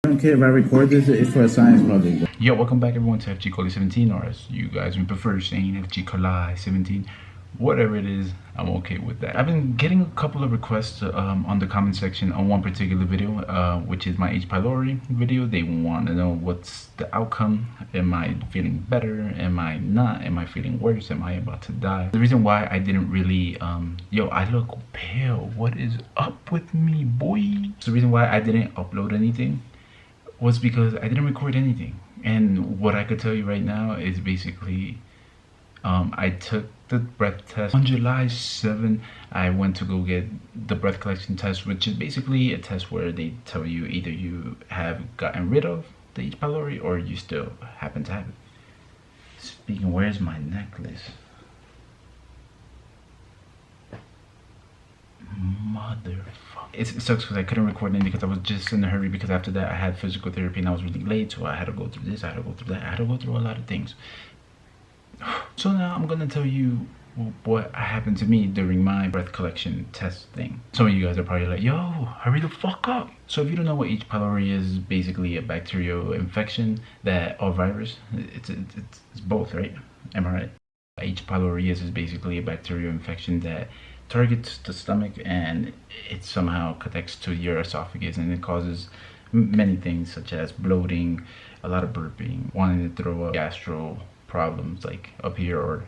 I don't care if I record this, it's for a science project. Yo, welcome back everyone to H Pylori 17, or as you guys would prefer saying H Pylori 17. Whatever it is, I'm okay with that. I've been getting a couple of requests on the comment section on one particular video, which is my H Pylori video. They want to know what's the outcome. Am I feeling better? Am I not? Am I feeling worse? Am I about to die? The reason why I didn't really, yo, I look pale. What is up with me, boy? So the reason why I didn't upload anything was because I didn't record anything. And what I could tell you right now is basically I took the breath test on July 7th. I went to go get the breath collection test, which is basically a test where they tell you either you have gotten rid of the H Pylori or you still happen to have it. Speaking, where's my necklace? Motherfucker. It sucks because I couldn't record anything because I was just in a hurry, because after that I had physical therapy and I was really late, so I had to go through this, I had to go through that, I had to go through a lot of things. So now I'm gonna tell you what happened to me during my breath collection test thing. Some of you guys are probably like, yo, hurry the fuck up. So if you don't know what H Pylori is, basically a bacterial infection that, or virus, it's both, right? Am I right? H Pylori is basically a bacterial infection that targets the stomach, and it somehow connects to your esophagus, and it causes many things such as bloating, a lot of burping, wanting to throw up, gastro problems like up here or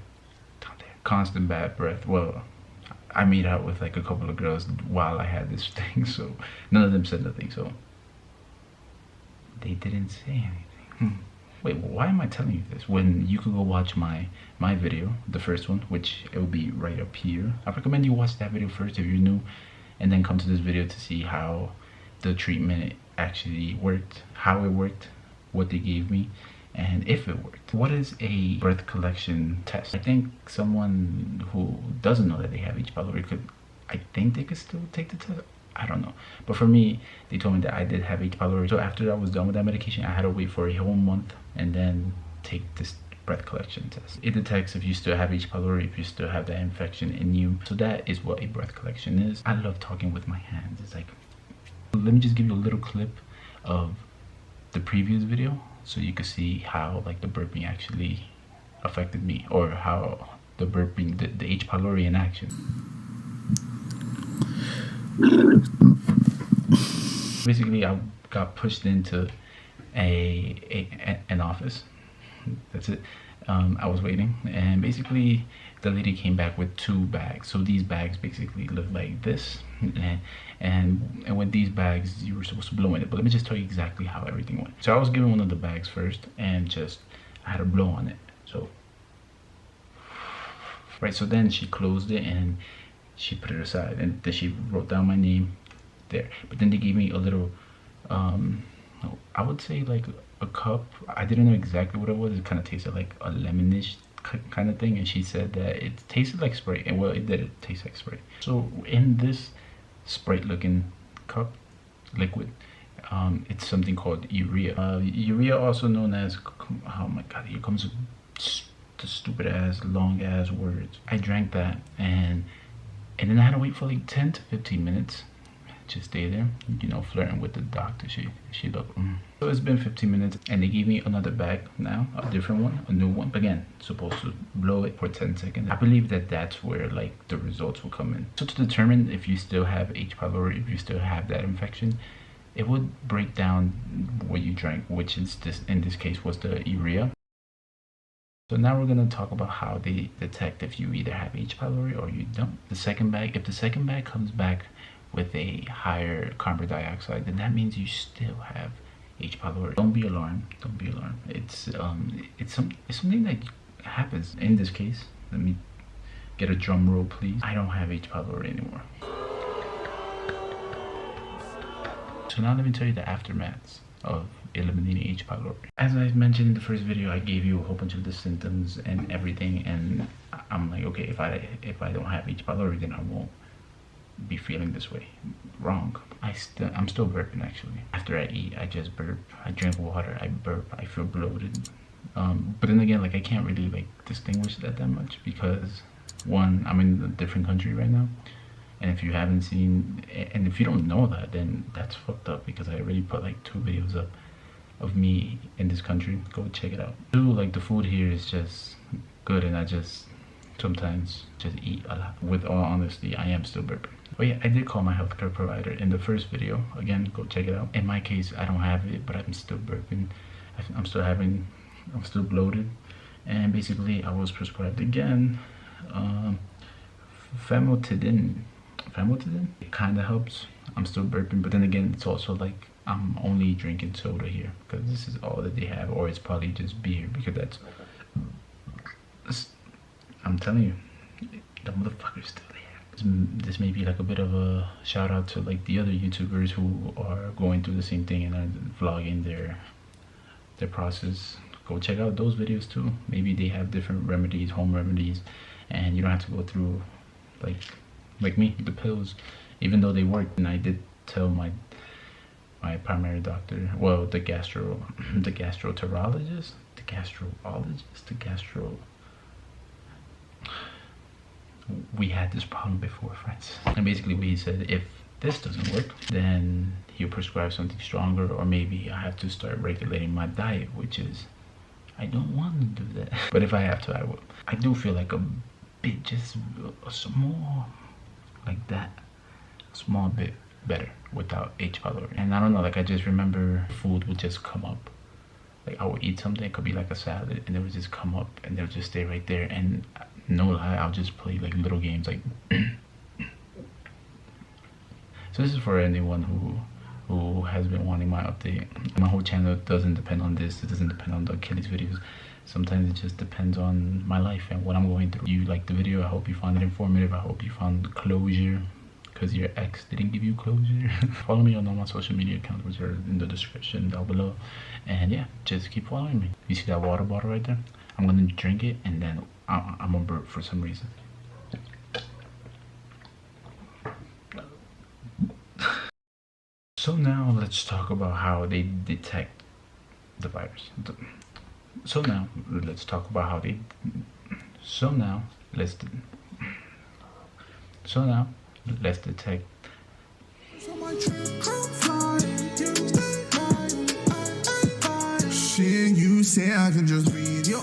down there, constant bad breath. Well, I made out with like a couple of girls while I had this thing, so none of them said nothing, so they didn't say anything. Wait, why am I telling you this when you could go watch my video, the first one, which it will be right up here. I recommend you watch that video first if you're new, and then come to this video to see how the treatment actually worked, how it worked, what they gave me, and if it worked. What is a breath collection test? I think someone who doesn't know that they have H Pylori I think they could still take the test. I don't know, but for me, they told me that I did have H Pylori. So after I was done with that medication, I had to wait for a whole month and then take this breath collection test. It detects if you still have H Pylori, if you still have that infection in you. So that is what a breath collection is. I love talking with my hands. It's like, let me just give you a little clip of the previous video so you can see how like the burping actually affected me, or how the burping, the H Pylori in action. Basically, I got pushed into an office. That's it. I was waiting, and basically the lady came back with 2 bags. So these bags basically look like this, and with these bags you were supposed to blow in it. But let me just tell you exactly how everything went. So I was given one of the bags first, and just I had to blow on it. So right, so then she closed it and she put it aside, and then she wrote down my name there. But then they gave me a little I would say like a cup. I didn't know exactly what it was. It kind of tasted like a lemonish kind of thing, and she said that it tasted like Sprite, and well, it did taste like Sprite. So in this Sprite looking cup liquid, it's something called urea. Urea, also known as, oh my god, here comes the stupid ass long ass words. I drank that, and then I had to wait for like 10 to 15 minutes. Just stay there, you know, flirting with the doctor. She looked. So it's been 15 minutes, and they gave me another bag now, a different one, a new one. Again, supposed to blow it for 10 seconds. I believe that that's where like the results will come in. So to determine if you still have H Pylori, if you still have that infection, it would break down what you drank, which is this, in this case was the urea. So now we're gonna talk about how they detect if you either have H Pylori or you don't. The second bag, if the second bag comes back with a higher carbon dioxide, then that means you still have H Pylori. Don't be alarmed. Don't be alarmed. It's something that happens. In this case, let me get a drum roll, please. I don't have H Pylori anymore. So now let me tell you the aftermaths of eliminating H Pylori. As I mentioned in the first video, I gave you a whole bunch of the symptoms and everything, and I'm like, okay, if I don't have H Pylori, then I won't be feeling this way. Wrong. I'm still burping actually. After I eat, I just burp. I drink water, I burp, I feel bloated. But then again, like I can't really like distinguish that much, because one, I'm in a different country right now, And if you haven't seen, and if you don't know that, then that's fucked up, because I already put like 2 videos up of me in this country. Go check it out. 2, like the food here is just good, and I just sometimes just eat a lot. With all honesty, I am still burping. But yeah, I did call my healthcare provider in the first video. Again, go check it out. In my case, I don't have it, but I'm still burping. I'm still bloated. And basically, I was prescribed again famotidine. It kind of helps. I'm still burping, but then again, it's also like I'm only drinking soda here because this is all that they have, or it's probably just beer, because that's I'm telling you, the motherfuckers still there. This may be like a bit of a shout out to like the other YouTubers who are going through the same thing and are vlogging their process. Go check out those videos too. Maybe they have different remedies, home remedies, and you don't have to go through like me, the pills, even though they work. And I did tell my primary doctor, well, the gastroenterologist, we had this problem before, friends. And basically what he said, if this doesn't work, then he'll prescribe something stronger, or maybe I have to start regulating my diet, which is, I don't want to do that. But if I have to, I will. I do feel like a bit, just a small, like that, a small bit better without H Pylori. And I don't know, like I just remember food would just come up. Like I would eat something, it could be like a salad, and it would just come up and it would just stay right there. And no lie, I'll just play like little games like so this is for anyone who has been wanting my update. My whole channel doesn't depend on this. It doesn't depend on the Achilles videos. Sometimes it just depends on my life and what I'm going through. You liked the video, I hope you found it informative. I hope you found closure, because your ex didn't give you closure. Follow me on all my social media accounts, which are in the description down below. And yeah, just keep following me. You see that water bottle right there? I'm gonna drink it, and then I'm gonna burp for some reason. So now let's talk about how they detect the virus. So now let's talk about how they. So now let's detect. Shit, you say I can just read your